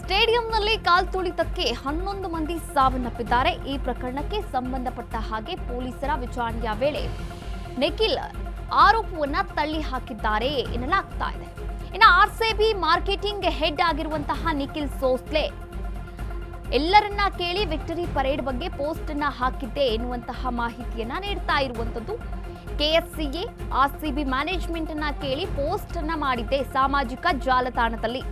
ಸ್ಟೇಡಿಯಂನಲ್ಲಿ ಕಾಲ್ತುಳಿತಕ್ಕೆ 11 ಮಂದಿ ಸಾವನ್ನಪ್ಪಿದ್ದಾರೆ. ಈ ಪ್ರಕರಣಕ್ಕೆ ಸಂಬಂಧಪಟ್ಟ ಹಾಗೆ ಪೊಲೀಸರ ವಿಚಾರಣೆಯ ವೇಳೆ ನಿಖಿಲ್ ಆರೋಪವನ್ನ ತಳ್ಳಿ ಹಾಕಿದ್ದಾರೆ ಎನ್ನಲಾಗ್ತಾ ಇದೆ. ಇನ್ನು ಆರ್ಸಿಬಿ ಮಾರ್ಕೆಟಿಂಗ್ ಹೆಡ್ ಆಗಿರುವಂತಹ ನಿಖಿಲ್ ಸೋಸ್ಲೆ ಎಲ್ಲರನ್ನ ಕೇಳಿ ವಿಕ್ಟರಿ ಪರೇಡ್ ಬಗ್ಗೆ ಪೋಸ್ಟ್ ಅನ್ನ ಹಾಕಿದ್ದೆ ಎನ್ನುವಂತಹ ಮಾಹಿತಿಯನ್ನ ನೀಡ್ತಾ ಇರುವಂತದ್ದು. ಕೆಎಸ್ಸಿಎ ಆರ್ಸಿಬಿ ಮ್ಯಾನೇಜ್ಮೆಂಟ್ ಅನ್ನ ಕೇಳಿ ಪೋಸ್ಟ್ ಅನ್ನ ಮಾಡಿದ್ದೆ ಸಾಮಾಜಿಕ ಜಾಲತಾಣದಲ್ಲಿ.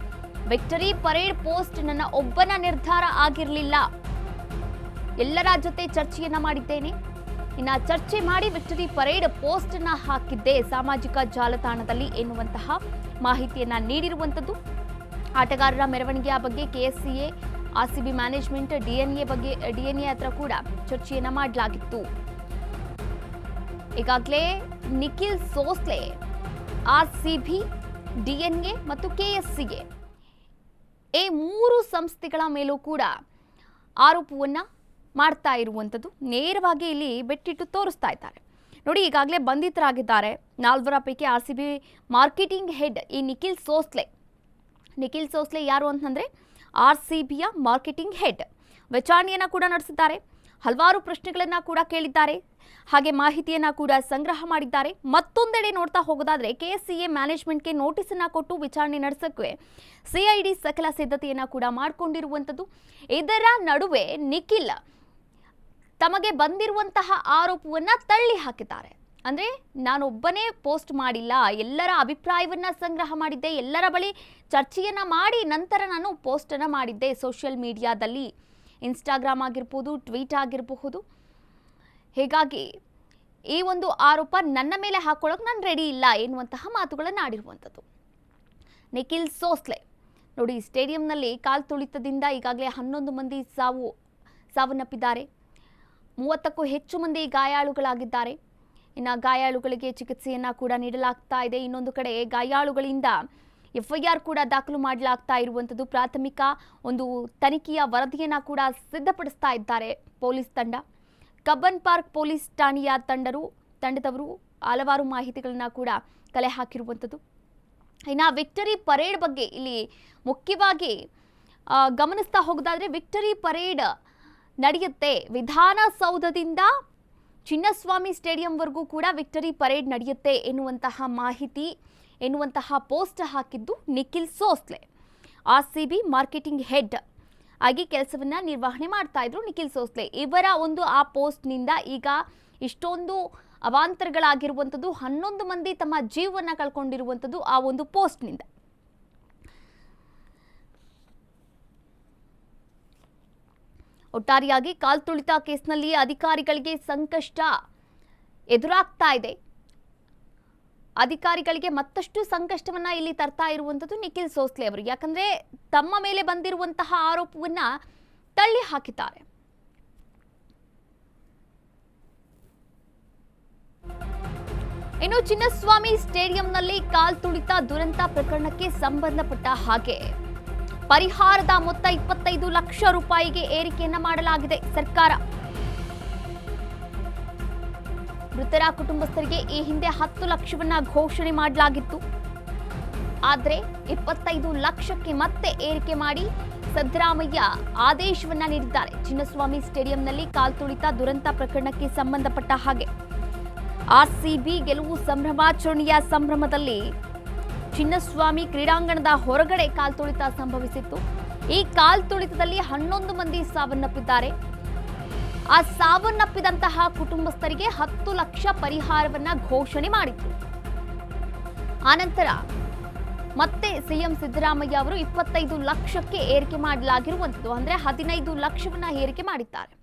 ವಿಕ್ಟರಿ ಪರೇಡ್ ಪೋಸ್ಟ್ ನನ್ನ ಒಬ್ಬನ ನಿರ್ಧಾರ ಆಗಿರಲಿಲ್ಲ, ಎಲ್ಲರ ಜೊತೆ ಚರ್ಚೆಯನ್ನ ಮಾಡಿದ್ದೇನೆ. ಇನ್ನ ಚರ್ಚೆ ಮಾಡಿ ವಿಕ್ಟರಿ ಪರೇಡ್ ಪೋಸ್ಟ್ ಅನ್ನ ಹಾಕಿದ್ದೆ ಸಾಮಾಜಿಕ ಜಾಲತಾಣದಲ್ಲಿ ಎನ್ನುವಂತಹ ಮಾಹಿತಿಯನ್ನ ನೀಡಿರುವಂತದ್ದು. ಆಟಗಾರರ ಮೆರವಣಿಗೆಯ ಬಗ್ಗೆ ಕೆಎಸ್ಸಿಎ ಆರ್ಸಿಬಿ ಮ್ಯಾನೇಜ್ಮೆಂಟ್ ಡಿಎನ್ಎ ಹತ್ರ ಕೂಡ ಚರ್ಚೆಯನ್ನ ಮಾಡಲಾಗಿತ್ತು. ಈಗಾಗಲೇ ನಿಖಿಲ್ ಸೋಸ್ಲೆ ಆರ್ಸಿಬಿ, ಡಿಎನ್ಎ ಮತ್ತು ಕೆಎಸ್ಸಿಎ ಈ ಮೂರು ಸಂಸ್ಥೆಗಳ ಮೇಲೂ ಕೂಡ ಆರೋಪವನ್ನ ಮಾಡ್ತಾ ಇರುವಂಥದ್ದು. ನೇರವಾಗಿ ಇಲ್ಲಿ ಬೆಟ್ಟಿಟ್ಟು ತೋರಿಸ್ತಾ ಇದ್ದಾರೆ ನೋಡಿ. ಈಗಾಗಲೇ ಬಂಧಿತರಾಗಿದ್ದಾರೆ 4 ಪೈಕಿ ಆರ್ಸಿಬಿ ಮಾರ್ಕೆಟಿಂಗ್ ಹೆಡ್ ಈ ನಿಖಿಲ್ ಸೋಸ್ಲೆ ಯಾರು ಅಂತಂದ್ರೆ ಆರ್ಸಿಬಿಯ ಮಾರ್ಕೆಟಿಂಗ್ ಹೆಡ್. ವಿಚಾರಣೆಯನ್ನ ಕೂಡ ನಡೆಸಿದ್ದಾರೆ, ಹಲವಾರು ಪ್ರಶ್ನೆಗಳನ್ನ ಕೂಡ ಕೇಳಿದ್ದಾರೆ, ಹಾಗೆ ಮಾಹಿತಿಯನ್ನ ಕೂಡ ಸಂಗ್ರಹ ಮಾಡಿದ್ದಾರೆ. ಮತ್ತೊಂದೆಡೆ ನೋಡ್ತಾ ಹೋಗೋದಾದ್ರೆ ಕೆಎಸ್ಸಿಎ ಮ್ಯಾನೇಜ್ಮೆಂಟ್ಗೆ ನೋಟಿಸ್ ಅನ್ನ ಕೊಟ್ಟು ವಿಚಾರಣೆ ನಡೆಸಕ್ಕೆ ಸಿಐಡಿ ಸಕಲ ಸಿದ್ಧತೆಯನ್ನ ಕೂಡ ಮಾಡಿಕೊಂಡಿರುವಂಥದ್ದು. ಇದರ ನಡುವೆ ನಿಖಿಲ್ ತಮಗೆ ಬಂದಿರುವಂತಹ ಆರೋಪವನ್ನ ತಳ್ಳಿ ಹಾಕಿದ್ದಾರೆ. ಅಂದ್ರೆ ನಾನೊಬ್ಬನೇ ಪೋಸ್ಟ್ ಮಾಡಿಲ್ಲ, ಎಲ್ಲರ ಅಭಿಪ್ರಾಯವನ್ನ ಸಂಗ್ರಹ ಮಾಡಿದ್ದೆ, ಎಲ್ಲರ ಬಳಿ ಚರ್ಚೆಯನ್ನ ಮಾಡಿ ನಂತರ ನಾನು ಪೋಸ್ಟ್ ಅನ್ನ ಮಾಡಿದ್ದೆ ಸೋಷಿಯಲ್ ಮೀಡಿಯಾದಲ್ಲಿ, ಇನ್ಸ್ಟಾಗ್ರಾಮ್ ಆಗಿರ್ಬೋದು, ಟ್ವೀಟ್ ಆಗಿರಬಹುದು. ಹೀಗಾಗಿ ಈ ಒಂದು ಆರೋಪ ನನ್ನ ಮೇಲೆ ಹಾಕೊಳ್ಳೋಕೆ ನಾನು ರೆಡಿ ಇಲ್ಲ ಎನ್ನುವಂತಹ ಮಾತುಗಳನ್ನು ಆಡಿರುವಂಥದ್ದು. ನಿಖಿಲ್ ಸೋಸ್ಲೆ ನೋಡಿ, ಸ್ಟೇಡಿಯಂನಲ್ಲಿ ಕಾಲ್ತುಳಿತದಿಂದ ಈಗಾಗಲೇ 11 ಮಂದಿ ಸಾವನ್ನಪ್ಪಿದ್ದಾರೆ, 30ಕ್ಕೂ ಹೆಚ್ಚು ಮಂದಿ ಗಾಯಾಳುಗಳಾಗಿದ್ದಾರೆ. ಇನ್ನು ಗಾಯಾಳುಗಳಿಗೆ ಚಿಕಿತ್ಸೆಯನ್ನು ಕೂಡ ನೀಡಲಾಗ್ತಾ ಇದೆ. ಇನ್ನೊಂದು ಕಡೆ ಗಾಯಾಳುಗಳಿಂದ ಎಫ್ಐಆರ್ ಕೂಡ ದಾಖಲು ಮಾಡಲಾಗ್ತಾ ಇರುವಂಥದ್ದು. ಪ್ರಾಥಮಿಕ ಒಂದು ತನಿಖೆಯ ವರದಿಯನ್ನು ಕೂಡ ಸಿದ್ಧಪಡಿಸ್ತಾ ಇದ್ದಾರೆ ಪೊಲೀಸ್ ತಂಡ. ಕಬ್ಬನ್ ಪಾರ್ಕ್ ಪೊಲೀಸ್ ಠಾಣೆಯ ತಂಡದವರು ಹಲವಾರು ಮಾಹಿತಿಗಳನ್ನ ಕೂಡ ಕಲೆ ಹಾಕಿರುವಂಥದ್ದು. ಇನ್ನು ವಿಕ್ಟರಿ ಪರೇಡ್ ಬಗ್ಗೆ ಇಲ್ಲಿ ಮುಖ್ಯವಾಗಿ ಗಮನಿಸ್ತಾ ಹೋಗೋದಾದ್ರೆ ವಿಕ್ಟರಿ ಪರೇಡ್ ನಡೆಯುತ್ತೆ ವಿಧಾನಸೌಧದಿಂದ ಚಿನ್ನಸ್ವಾಮಿ ಸ್ಟೇಡಿಯಂವರೆಗೂ ಕೂಡ ವಿಕ್ಟರಿ ಪರೇಡ್ ನಡೆಯುತ್ತೆ ಎನ್ನುವಂತಹ ಪೋಸ್ಟ್ ಹಾಕಿದ್ದು Nikhil Sosale. RCB marketing head ಆಗಿ ಕೆಲಸವನ್ನ ನಿರ್ವಹಣೆ ಮಾಡ್ತಾ ಇದ್ರು ನಿಖಿಲ್ ಸೋಸ್ಲೆ. ಇವರ ಆ ಪೋಸ್ಟ್ನಿಂದ ಈಗ ಇಷ್ಟೊಂದು ಅವಾಂತರಗಳಾಗಿರುವಂಥದ್ದು. 11 ಮಂದಿ ತಮ್ಮ ಜೀವವನ್ನು ಕಳ್ಕೊಂಡಿರುವಂಥದ್ದು ಆ ಒಂದು ಪೋಸ್ಟ್ನಿಂದ. ಒಟ್ಟಾರೆಯಾಗಿ ಕಾಲ್ತುಳಿತ ಕೇಸ್ನಲ್ಲಿ ಅಧಿಕಾರಿಗಳಿಗೆ ಸಂಕಷ್ಟ ಎದುರಾಗ್ತಾ ಇದೆ. ಅಧಿಕಾರಿಗಳಿಗೆ ಮತ್ತಷ್ಟು ಸಂಕಷ್ಟವನ್ನ ಇಲ್ಲಿ ತರ್ತಾ ಇರುವಂಥದ್ದು ನಿಖಿಲ್ ಸೋಸ್ಲೆ ಅವರು. ಯಾಕಂದ್ರೆ ತಮ್ಮ ಮೇಲೆ ಬಂದಿರುವಂತಹ ಆರೋಪವನ್ನ ತಳ್ಳಿ ಹಾಕಿದ್ದಾರೆ. ಇನ್ನು ಚಿನ್ನಸ್ವಾಮಿ ಸ್ಟೇಡಿಯಂನಲ್ಲಿ ಕಾಲ್ತುಳಿತ ದುರಂತ ಪ್ರಕರಣಕ್ಕೆ ಸಂಬಂಧಪಟ್ಟ ಹಾಗೆ ಪರಿಹಾರದ ಮೊತ್ತ 25 ಲಕ್ಷ ರೂಪಾಯಿಗೆ ಏರಿಕೆಯನ್ನ ಮಾಡಲಾಗಿದೆ ಸರ್ಕಾರ. ಮೃತರ ಕುಟುಂಬಸ್ಥರಿಗೆ ಈ ಹಿಂದೆ 10 ಲಕ್ಷವನ್ನ ಘೋಷಣೆ ಮಾಡಲಾಗಿತ್ತು. ಆದರೆ 25 ಲಕ್ಷಕ್ಕೆ ಮತ್ತೆ ಏರಿಕೆ ಮಾಡಿ ಸಿದ್ದರಾಮಯ್ಯ ಆದೇಶವನ್ನ ನೀಡಿದ್ದಾರೆ. ಚಿನ್ನಸ್ವಾಮಿ ಸ್ಟೇಡಿಯಂನಲ್ಲಿ ಕಾಲ್ತುಳಿತ ದುರಂತ ಪ್ರಕರಣಕ್ಕೆ ಸಂಬಂಧಪಟ್ಟ ಹಾಗೆ ಆರ್ಸಿಬಿ ಗೆಲುವು ಸಂಭ್ರಮಾಚರಣೆಯ ಸಂಭ್ರಮದಲ್ಲಿ ಚಿನ್ನಸ್ವಾಮಿ ಕ್ರೀಡಾಂಗಣದ ಹೊರಗಡೆ ಕಾಲ್ತುಳಿತ ಸಂಭವಿಸಿತ್ತು. ಈ ಕಾಲ್ತುಳಿತದಲ್ಲಿ 11 ಮಂದಿ ಸಾವನ್ನಪ್ಪಿದ್ದಾರೆ. ಆ ಸಾವನ್ನಪ್ಪಿದಂತಹ ಕುಟುಂಬಸ್ಥರಿಗೆ 10 ಲಕ್ಷ ಪರಿಹಾರವನ್ನ ಘೋಷಣೆ ಮಾಡಿತ್ತು. ಆನಂತರ ಮತ್ತೆ ಸಿಎಂ ಸಿದ್ದರಾಮಯ್ಯ ಅವರು 25 ಲಕ್ಷಕ್ಕೆ ಏರಿಕೆ ಮಾಡಲಾಗಿರುವಂಥದ್ದು. ಅಂದ್ರೆ 15 ಲಕ್ಷವನ್ನ ಏರಿಕೆ ಮಾಡಿದ್ದಾರೆ.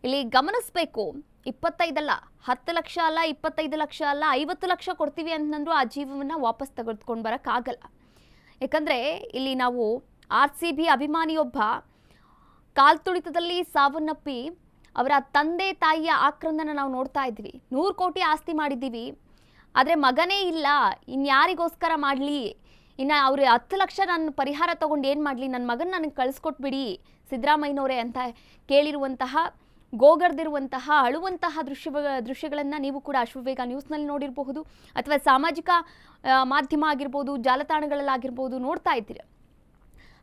ಇಲ್ಲಿ ಗಮನಿಸಬೇಕು, 25 ಅಲ್ಲ, 10 ಲಕ್ಷ ಅಲ್ಲ, 25 ಲಕ್ಷ ಅಲ್ಲ, 50 ಲಕ್ಷ ಕೊಡ್ತೀವಿ ಅಂತಂದ್ರು ಆ ಜೀವವನ್ನ ವಾಪಸ್ ತೆಗೆದುಕೊಂಡು ಬರೋಕ್ಕಾಗಲ್ಲ. ಯಾಕಂದ್ರೆ ಇಲ್ಲಿ ನಾವು ಆರ್ಸಿಬಿ ಅಭಿಮಾನಿಯೊಬ್ಬ ಕಾಲ್ತುಳಿತದಲ್ಲಿ ಸಾವನ್ನಪ್ಪಿ ಅವರ ತಂದೆ ತಾಯಿಯ ಆಕ್ರಂದನ ನಾವು ನೋಡ್ತಾ ಇದ್ವಿ. 100 ಕೋಟಿ ಆಸ್ತಿ ಮಾಡಿದ್ದೀವಿ, ಆದರೆ ಮಗನೇ ಇಲ್ಲ, ಇನ್ಯಾರಿಗೋಸ್ಕರ ಮಾಡಲಿ, ಇನ್ನು ಅವ್ರು 10 ಲಕ್ಷ ನಾನು ಪರಿಹಾರ ತೊಗೊಂಡು ಏನು ಮಾಡಲಿ, ನನ್ನ ಮಗನ ನನಗೆ ಕಳಿಸ್ಕೊಟ್ಬಿಡಿ ಸಿದ್ದರಾಮಯ್ಯನವರೇ ಅಂತ ಕೇಳಿರುವಂತಹ, ಗೋಗರ್ದಿರುವಂತಹ ಅಳುವಂತಹ ದೃಶ್ಯಗಳನ್ನು ನೀವು ಕೂಡ ಅಶ್ವವೇಗ ನ್ಯೂಸ್ನಲ್ಲಿ ನೋಡಿರಬಹುದು, ಅಥವಾ ಸಾಮಾಜಿಕ ಮಾಧ್ಯಮ ಆಗಿರ್ಬೋದು, ಜಾಲತಾಣಗಳಲ್ಲಾಗಿರ್ಬೋದು ನೋಡ್ತಾ ಇದ್ದೀರಿ.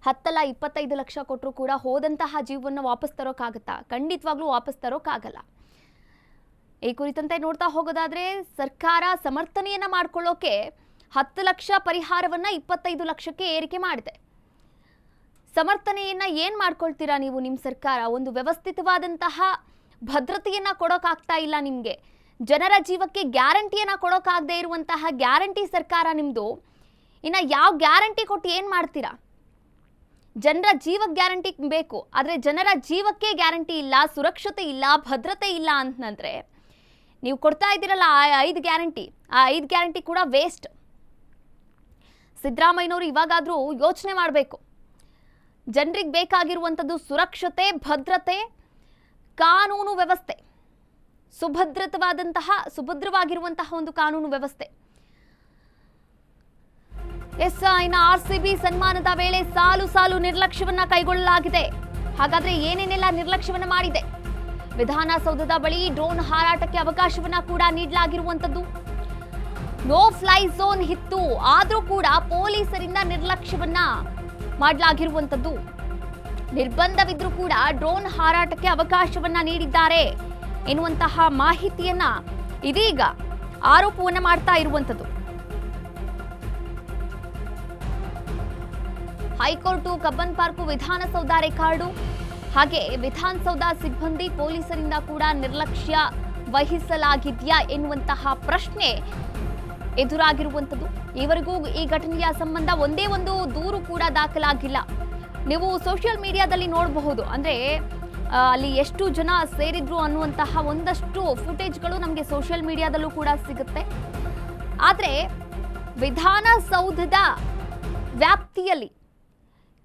10 25 ಲಕ್ಷ ಕೊಟ್ಟರು ಕೂಡ ಹೋದಂತಹ ಜೀವವನ್ನು ವಾಪಸ್ ತರೋಕ್ಕಾಗತ್ತಾ? ಖಂಡಿತವಾಗ್ಲೂ ವಾಪಸ್ ತರೋಕ್ಕಾಗಲ್ಲ. ಈ ಕುರಿತಂತೆ ನೋಡ್ತಾ ಹೋಗೋದಾದ್ರೆ ಸರ್ಕಾರ ಸಮರ್ಥನೆಯನ್ನ ಮಾಡ್ಕೊಳ್ಳೋಕೆ 10 ಲಕ್ಷ ಪರಿಹಾರವನ್ನ 25 ಲಕ್ಷಕ್ಕೆ ಏರಿಕೆ ಮಾಡಿದೆ. ಸಮರ್ಥನೆಯನ್ನ ಏನ್ ಮಾಡ್ಕೊಳ್ತೀರಾ ನೀವು? ನಿಮ್ಮ ಸರ್ಕಾರ ಒಂದು ವ್ಯವಸ್ಥಿತವಾದಂತಹ ಭದ್ರತೆಯನ್ನ ಕೊಡೋಕ್ಕಾಗ್ತಾ ಇಲ್ಲ ನಿಮ್ಗೆ. ಜನರ ಜೀವಕ್ಕೆ ಗ್ಯಾರಂಟಿಯನ್ನ ಕೊಡೋಕ್ಕಾಗದೇ ಇರುವಂತಹ ಗ್ಯಾರಂಟಿ ಸರ್ಕಾರ ನಿಮ್ದು. ಇನ್ನ ಯಾವ ಗ್ಯಾರಂಟಿ ಕೊಟ್ಟು ಏನ್ ಮಾಡ್ತೀರಾ? ಜನರ ಜೀವಕ್ಕೆ ಗ್ಯಾರಂಟಿ ಬೇಕು, ಆದರೆ ಜನರ ಜೀವಕ್ಕೆ ಗ್ಯಾರಂಟಿ ಇಲ್ಲ, ಸುರಕ್ಷತೆ ಇಲ್ಲ, ಭದ್ರತೆ ಇಲ್ಲ ಅಂತಂದ್ರೆ ನೀವು ಕೊಡ್ತಾ ಇದ್ದೀರಲ್ಲ ಆ 5 ಗ್ಯಾರಂಟಿ, ಆ 5 ಗ್ಯಾರಂಟಿ ಕೂಡ ವೇಸ್ಟ್. ಸಿದ್ದರಾಮಯ್ಯನವರು ಇವಾಗಾದರೂ ಯೋಚನೆ ಮಾಡಬೇಕು. ಜನರಿಗೆ ಬೇಕಾಗಿರುವಂಥದ್ದು ಸುರಕ್ಷತೆ, ಭದ್ರತೆ, ಕಾನೂನು ವ್ಯವಸ್ಥೆ, ಸುಭದ್ರವಾಗಿರುವಂತಹ ಒಂದು ಕಾನೂನು ವ್ಯವಸ್ಥೆ. ಇನ್ನು RCB ಸನ್ಮಾನದ ವೇಳೆ ಸಾಲು ನಿರ್ಲಕ್ಷ್ಯವನ್ನ ಕೈಗೊಳ್ಳಲಾಗಿದೆ. ಹಾಗಾದ್ರೆ ಏನೇನೆಲ್ಲ ನಿರ್ಲಕ್ಷ್ಯವನ್ನ ಮಾಡಿದೆ? ವಿಧಾನಸೌಧದ ಬಳಿ ಡ್ರೋನ್ ಹಾರಾಟಕ್ಕೆ ಅವಕಾಶವನ್ನ ಕೂಡ ನೀಡಲಾಗಿರುವಂತದ್ದು. ನೋ ಫ್ಲೈ ಝೋನ್ ಇತ್ತು, ಆದ್ರೂ ಕೂಡ ಪೊಲೀಸರಿಂದ ನಿರ್ಲಕ್ಷ್ಯವನ್ನ ಮಾಡಲಾಗಿರುವಂತದ್ದು. ನಿರ್ಬಂಧವಿದ್ರೂ ಕೂಡ ಡ್ರೋನ್ ಹಾರಾಟಕ್ಕೆ ಅವಕಾಶವನ್ನ ನೀಡಿದ್ದಾರೆ ಎನ್ನುವಂತಹ ಮಾಹಿತಿಯನ್ನ ಇದೀಗ ಆರೋಪವನ್ನ ಮಾಡ್ತಾ ಇರುವಂತದ್ದು. High court, Cubbon park, Vidhana Soudha record, ಹಾಗೆ ವಿಧಾನಸೌಧ ಸಿಬ್ಬಂದಿ ಪೊಲೀಸರಿಂದ ಕೂಡ ನಿರ್ಲಕ್ಷ್ಯ ವಹಿಸಲಾಗಿದೆಯಾ ಎನ್ನುವಂತಹ ಪ್ರಶ್ನೆ ಎದುರಾಗಿರುವಂಥದ್ದು. ಈವರೆಗೂ ಈ ಘಟನೆಯ ಸಂಬಂಧ ಒಂದೇ ಒಂದು ದೂರು ಕೂಡ ದಾಖಲಾಗಿಲ್ಲ. ನೀವು ಸೋಷಿಯಲ್ ಮೀಡಿಯಾದಲ್ಲಿ ನೋಡಬಹುದು, ಅಂದ್ರೆ ಅಲ್ಲಿ ಎಷ್ಟು ಜನ ಸೇರಿದ್ರು ಅನ್ನುವಂತಹ ಒಂದಷ್ಟು ಫುಟೇಜ್ಗಳು ನಮಗೆ ಸೋಷಿಯಲ್ ಮೀಡಿಯಾದಲ್ಲೂ ಕೂಡ ಸಿಗುತ್ತೆ. ಆದರೆ ವಿಧಾನಸೌಧದ ವ್ಯಾಪ್ತಿಯಲ್ಲಿ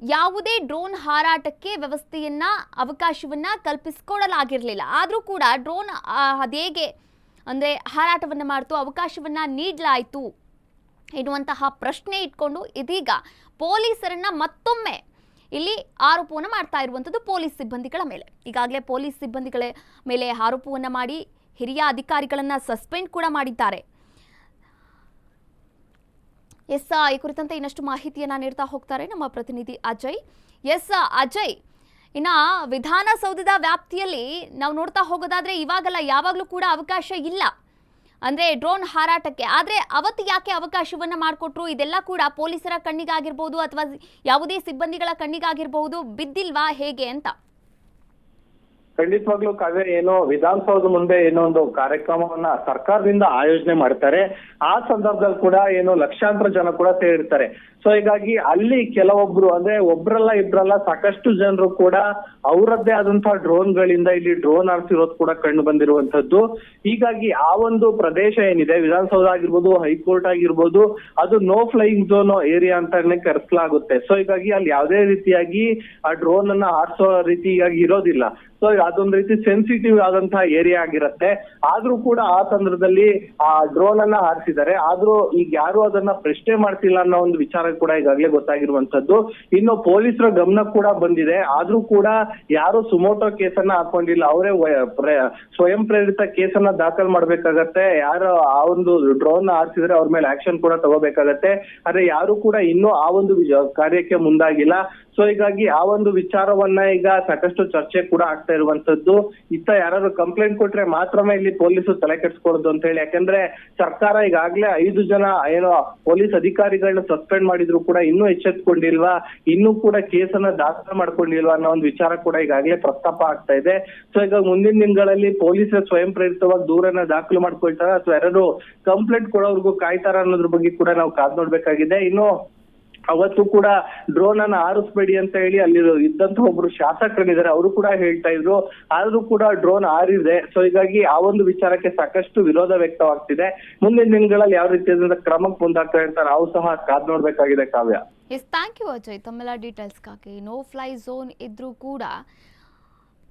ಯಾವುದೇ ಡ್ರೋನ್ ಹಾರಾಟಕ್ಕೆ ವ್ಯವಸ್ಥೆಯನ್ನ ಅವಕಾಶವನ್ನ ಕಲ್ಪಿಸಿಕೊಡಲಾಗಿರಲಿಲ್ಲ. ಆದರೂ ಕೂಡ ಡ್ರೋನ್ ಅದೇಗೆ ಅಂದರೆ ಹಾರಾಟವನ್ನು ಮಾಡ್ತು, ಅವಕಾಶವನ್ನ ನೀಡಲಾಯಿತು ಎನ್ನುವಂತಹ ಪ್ರಶ್ನೆ ಇಟ್ಕೊಂಡು ಇದೀಗ ಪೊಲೀಸರನ್ನ ಮತ್ತೊಮ್ಮೆ ಇಲ್ಲಿ ಆರೋಪವನ್ನು ಮಾಡ್ತಾ ಇರುವಂಥದ್ದು ಪೊಲೀಸ್ ಸಿಬ್ಬಂದಿಗಳ ಮೇಲೆ. ಈಗಾಗಲೇ ಪೊಲೀಸ್ ಸಿಬ್ಬಂದಿಗಳ ಮೇಲೆ ಆರೋಪವನ್ನು ಮಾಡಿ ಹಿರಿಯ ಅಧಿಕಾರಿಗಳನ್ನ ಸಸ್ಪೆಂಡ್ ಕೂಡ ಮಾಡಿದ್ದಾರೆ. ಈ ಕುರಿತಂತೆ ಇನ್ನಷ್ಟು ಮಾಹಿತಿಯನ್ನ ನೀಡ್ತಾ ಹೋಗ್ತಾರೆ ನಮ್ಮ ಪ್ರತಿನಿಧಿ ಅಜಯ್. ಅಜಯ್, ಇನ್ನ ವಿಧಾನಸೌಧದ ವ್ಯಾಪ್ತಿಯಲ್ಲಿ ನಾವು ನೋಡ್ತಾ ಹೋಗೋದಾದ್ರೆ ಇವಾಗಲ್ಲ, ಯಾವಾಗಲೂ ಕೂಡ ಅವಕಾಶ ಇಲ್ಲ ಅಂದ್ರೆ ಡ್ರೋನ್ ಹಾರಾಟಕ್ಕೆ. ಆದ್ರೆ ಅವತ್ತು ಯಾಕೆ ಅವಕಾಶವನ್ನ ಮಾಡಿಕೊಟ್ರು? ಇದೆಲ್ಲ ಕೂಡ ಪೊಲೀಸರ ಕಣ್ಣಿಗಾಗಿರ್ಬೋದು ಅಥವಾ ಯಾವುದೇ ಸಿಬ್ಬಂದಿಗಳ ಕಣ್ಣಿಗಾಗಿರ್ಬಹುದು, ಬಿದ್ದಿಲ್ವಾ ಹೇಗೆ ಅಂತ? ಖಂಡಿತವಾಗ್ಲೂ ಕಾವ್ಯ, ಏನೋ ವಿಧಾನಸೌಧ ಮುಂದೆ ಏನೋ ಒಂದು ಕಾರ್ಯಕ್ರಮವನ್ನ ಸರ್ಕಾರದಿಂದ ಆಯೋಜನೆ ಮಾಡ್ತಾರೆ. ಆ ಸಂದರ್ಭದಲ್ಲಿ ಕೂಡ ಏನೋ ಲಕ್ಷಾಂತರ ಜನ ಕೂಡ ಸೇರಿರ್ತಾರೆ. ಸೊ ಹೀಗಾಗಿ ಅಲ್ಲಿ ಕೆಲವೊಬ್ರು, ಅಂದ್ರೆ ಒಬ್ರಲ್ಲ ಇಬ್ರಲ್ಲ ಸಾಕಷ್ಟು ಜನರು ಕೂಡ ಅವರದ್ದೇ ಆದಂತಹ ಡ್ರೋನ್ ಗಳಿಂದ ಇಲ್ಲಿ ಡ್ರೋನ್ ಹಾರಿಸಿರೋದು ಕೂಡ ಕಂಡು ಬಂದಿರುವಂತದ್ದು. ಹೀಗಾಗಿ ಆ ಒಂದು ಪ್ರದೇಶ ಏನಿದೆ, ವಿಧಾನಸೌಧ ಆಗಿರ್ಬೋದು, ಹೈಕೋರ್ಟ್ ಆಗಿರ್ಬೋದು, ಅದು ನೋ ಫ್ಲೈಯಿಂಗ್ ಝೋನ್ ಏರಿಯಾ ಅಂತಾನೆ ಕರೆಸಲಾಗುತ್ತೆ. ಸೊ ಹೀಗಾಗಿ ಅಲ್ಲಿ ಯಾವುದೇ ರೀತಿಯಾಗಿ ಆ ಡ್ರೋನ್ ಅನ್ನ ಹಾರಿಸೋ ರೀತಿಯಾಗಿ ಇರೋದಿಲ್ಲ. ಸೊ ಅದೊಂದ್ ರೀತಿ ಸೆನ್ಸಿಟಿವ್ ಆದಂತಹ ಏರಿಯಾ ಆಗಿರುತ್ತೆ. ಆದ್ರೂ ಕೂಡ ಆ ಸಂದರ್ಭದಲ್ಲಿ ಆ ಡ್ರೋನ್ ಅನ್ನ ಹಾರಿಸಿದ್ದಾರೆ. ಆದ್ರೂ ಈಗ ಯಾರು ಅದನ್ನ ಪ್ರಶ್ನೆ ಮಾಡ್ತಿಲ್ಲ ಅನ್ನೋ ಒಂದು ವಿಚಾರ ಕೂಡ ಈಗಾಗಲೇ ಗೊತ್ತಾಗಿರುವಂತದ್ದು. ಇನ್ನು ಪೊಲೀಸರ ಗಮನ ಕೂಡ ಬಂದಿದೆ. ಆದ್ರೂ ಕೂಡ ಯಾರು ಸುಮೋಟೋ ಕೇಸನ್ನ ಹಾಕೊಂಡಿಲ್ಲ, ಅವರೇ ಸ್ವಯಂ ಪ್ರೇರಿತ ಕೇಸನ್ನ ದಾಖಲು ಮಾಡ್ಬೇಕಾಗತ್ತೆ. ಯಾರು ಆ ಒಂದು ಡ್ರೋನ್ ಹಾರಿಸಿದ್ರೆ ಅವ್ರ ಮೇಲೆ ಆಕ್ಷನ್ ಕೂಡ ತಗೋಬೇಕಾಗತ್ತೆ. ಆದ್ರೆ ಯಾರು ಕೂಡ ಇನ್ನೂ ಆ ಒಂದು ಕಾರ್ಯಕ್ಕೆ ಮುಂದಾಗಿಲ್ಲ. ಸೊ ಹೀಗಾಗಿ ಆ ಒಂದು ವಿಚಾರವನ್ನ ಈಗ ಸಾಕಷ್ಟು ಚರ್ಚೆ ಕೂಡ ಆಗ್ತಾ ಇರುವಂತದ್ದು. ಇತ್ತ ಯಾರು ಕಂಪ್ಲೇಂಟ್ ಕೊಟ್ರೆ ಮಾತ್ರನೇ ಇಲ್ಲಿ ಪೊಲೀಸರು ತಲೆ ಕೆಡಿಸ್ಕೊಳ್ಳೋದು ಅಂತ ಹೇಳಿ. ಯಾಕಂದ್ರೆ ಸರ್ಕಾರ ಈಗಾಗ್ಲೇ 5 ಜನ ಏನೋ ಪೊಲೀಸ್ ಅಧಿಕಾರಿಗಳನ್ನ ಸಸ್ಪೆಂಡ್ ಮಾಡಿದ್ರು ಕೂಡ ಇನ್ನೂ ಎಚ್ಚೆತ್ಕೊಂಡಿಲ್ವಾ, ಇನ್ನೂ ಕೂಡ ಕೇಸನ್ನ ದಾಖಲೆ ಮಾಡ್ಕೊಂಡಿಲ್ವಾ ಅನ್ನೋ ಒಂದು ವಿಚಾರ ಕೂಡ ಈಗಾಗಲೇ ಪ್ರಸ್ತಾಪ ಆಗ್ತಾ ಇದೆ. ಸೊ ಈಗ ಮುಂದಿನ ದಿನಗಳಲ್ಲಿ ಪೊಲೀಸರು ಸ್ವಯಂ ಪ್ರೇರಿತವಾಗಿ ದೂರನ್ನ ದಾಖಲು ಮಾಡ್ಕೊಳ್ತಾರ ಅಥವಾ ಯಾರು ಕಂಪ್ಲೇಂಟ್ ಕೊಡೋರ್ಗೂ ಕಾಯ್ತಾರ ಅನ್ನೋದ್ರ ಬಗ್ಗೆ ಕೂಡ ನಾವು ಕಾದ್ ನೋಡ್ಬೇಕಾಗಿದೆ. ಇನ್ನು ಅವತ್ತು ಕೂಡ ಡ್ರೋನ್ ಅನ್ನ ಹಾರಿಸ್ಬೇಡಿ ಅಂತ ಹೇಳಿ ಅಲ್ಲಿ ಇದ್ದಂತ ಒಬ್ರು ಶಾಸಕರಿದ್ದಾರೆ, ಅವರು ಕೂಡ ಹೇಳ್ತಾ ಇದ್ರು. ಆದ್ರೂ ಕೂಡ ಡ್ರೋನ್ ಹಾರಿದೆ. ಸೊ ಹೀಗಾಗಿ ಆ ಒಂದು ವಿಚಾರಕ್ಕೆ ಸಾಕಷ್ಟು ವಿರೋಧ ವ್ಯಕ್ತವಾಗ್ತಿದೆ. ಮುಂದಿನ ದಿನಗಳಲ್ಲಿ ಯಾವ ರೀತಿಯಾದ ಕ್ರಮಕ್ಕೆ ಮುಂದಾಗ್ತಾರೆ ಅಂತ ನಾವು ಸಹ ಕಾದ್ ನೋಡ್ಬೇಕಾಗಿದೆ ಕಾವ್ಯ. ಥ್ಯಾಂಕ್ ಯು ಅಜಯ್ ತಮ್ಮೆಲ್ಲ ಡೀಟೇಲ್ಸ್ಗಾಗಿ. ನೋ ಫ್ಲೈ ಝೋನ್ ಇದ್ರೂ ಕೂಡ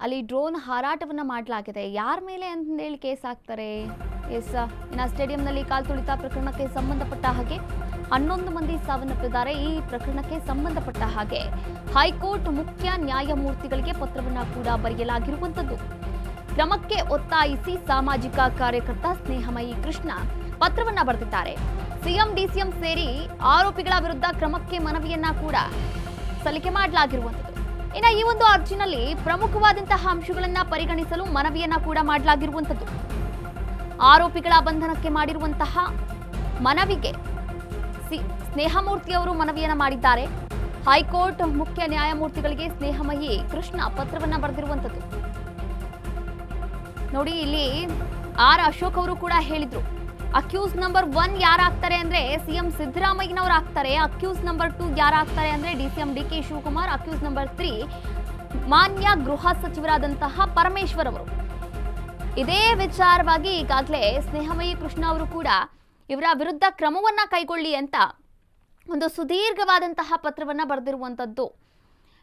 ಅಲ್ಲಿ ಡ್ರೋನ್ ಹಾರಾಟವನ್ನ ಮಾಡಲಾಗಿದೆ. ಯಾರ ಮೇಲೆ ಅಂತ ಹೇಳಿ ಕೇಸ್ ಹಾಕ್ತಾರೆ? ಇನ್ನು ಸ್ಟೇಡಿಯಂನಲ್ಲಿ ಕಾಲ್ತುಳಿತ ಪ್ರಕರಣಕ್ಕೆ ಸಂಬಂಧಪಟ್ಟ ಹಾಗೆ 11 ಮಂದಿ ಸಾವನ್ನಪ್ಪಿದ್ದಾರೆ. ಈ ಪ್ರಕರಣಕ್ಕೆ ಸಂಬಂಧಪಟ್ಟ ಹಾಗೆ ಹೈಕೋರ್ಟ್ ಮುಖ್ಯ ನ್ಯಾಯಮೂರ್ತಿಗಳಿಗೆ ಪತ್ರವನ್ನ ಕೂಡ ಬರೆಯಲಾಗಿರುವಂತದ್ದು. ಕ್ರಮಕ್ಕೆ ಒತ್ತಾಯಿಸಿ ಸಾಮಾಜಿಕ ಕಾರ್ಯಕರ್ತ ಸ್ನೇಹಮಯಿ ಕೃಷ್ಣ ಪತ್ರವನ್ನ ಬರೆದಿದ್ದಾರೆ. ಸಿಎಂ ಡಿಸಿಎಂ ಸೇರಿ ಆರೋಪಿಗಳ ವಿರುದ್ಧ ಕ್ರಮಕ್ಕೆ ಮನವಿಯನ್ನ ಕೂಡ ಸಲ್ಲಿಕೆ ಮಾಡಲಾಗಿರುವಂಥದ್ದು. ಇನ್ನು ಈ ಒಂದು ಅರ್ಜಿನಲ್ಲಿ ಪ್ರಮುಖವಾದಂತಹ ಅಂಶಗಳನ್ನ ಪರಿಗಣಿಸಲು ಮನವಿಯನ್ನ ಕೂಡ ಮಾಡಲಾಗಿರುವಂಥದ್ದು. ಆರೋಪಿಗಳ ಬಂಧನಕ್ಕೆ ಮಾಡಿರುವಂತಹ ಮನವಿಗೆ ಸ್ನೇಹಮೂರ್ತಿ ಅವರು ಮನವಿಯನ್ನ ಮಾಡಿದ್ದಾರೆ. ಹೈಕೋರ್ಟ್ ಮುಖ್ಯ ನ್ಯಾಯಮೂರ್ತಿಗಳಿಗೆ ಸ್ನೇಹಮಯಿ ಕೃಷ್ಣ ಪತ್ರವನ್ನ ಬರೆದಿರುವಂಥದ್ದು. ನೋಡಿ, ಇಲ್ಲಿ ಆರ್ ಅಶೋಕ್ ಅವರು ಕೂಡ ಹೇಳಿದ್ರು, ಅಕ್ಯೂಸ್ ನಂಬರ್ 1 ಯಾರಾಗ್ತಾರೆ ಅಂದ್ರೆ ಸಿಎಂ ಸಿದ್ದರಾಮಯ್ಯನವರು ಆಗ್ತಾರೆ. ಅಕ್ಯೂಸ್ ನಂಬರ್ 2 ಯಾರಾಗ್ತಾರೆ ಅಂದ್ರೆ DCM DK Shivakumar. Accused number 3 ಮಾನ್ಯ ಗೃಹ ಸಚಿವರಾದಂತಹ ಪರಮೇಶ್ವರ್ ಅವರು. ಇದೇ ವಿಚಾರವಾಗಿ ಈಗಾಗಲೇ ಸ್ನೇಹಮಯಿ ಕೃಷ್ಣ ಅವರು ಕೂಡ ಇವರ ವಿರುದ್ಧ ಕ್ರಮವನ್ನ ಕೈಗೊಳ್ಳಿ ಅಂತ ಒಂದು ಸುದೀರ್ಘವಾದಂತಹ ಪತ್ರವನ್ನ ಬರೆದಿರುವಂಥದ್ದು.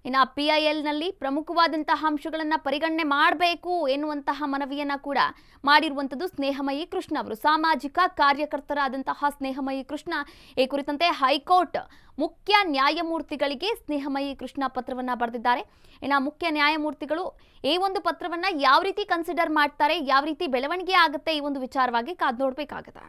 ಇನ್ನು PILನಲ್ಲಿ ಪ್ರಮುಖವಾದಂತಹ ಅಂಶಗಳನ್ನು ಪರಿಗಣನೆ ಮಾಡಬೇಕು ಎನ್ನುವಂತಹ ಮನವಿಯನ್ನ ಕೂಡ ಮಾಡಿರುವಂಥದ್ದು ಸ್ನೇಹಮಯಿ ಕೃಷ್ಣ ಅವರು. ಸಾಮಾಜಿಕ ಕಾರ್ಯಕರ್ತರಾದಂತಹ ಸ್ನೇಹಮಯಿ ಕೃಷ್ಣ ಈ ಕುರಿತಂತೆ ಹೈಕೋರ್ಟ್ ಮುಖ್ಯ ನ್ಯಾಯಮೂರ್ತಿಗಳಿಗೆ ಸ್ನೇಹಮಯಿ ಕೃಷ್ಣ ಪತ್ರವನ್ನ ಬರೆದಿದ್ದಾರೆ. ಇನ್ನು ಮುಖ್ಯ ನ್ಯಾಯಮೂರ್ತಿಗಳು ಈ ಒಂದು ಪತ್ರವನ್ನ ಯಾವ ರೀತಿ ಕನ್ಸಿಡರ್ ಮಾಡ್ತಾರೆ, ಯಾವ ರೀತಿ ಬೆಳವಣಿಗೆ ಆಗುತ್ತೆ, ಈ ಒಂದು ವಿಚಾರವಾಗಿ ಕಾದು ನೋಡಬೇಕಾಗುತ್ತೆ.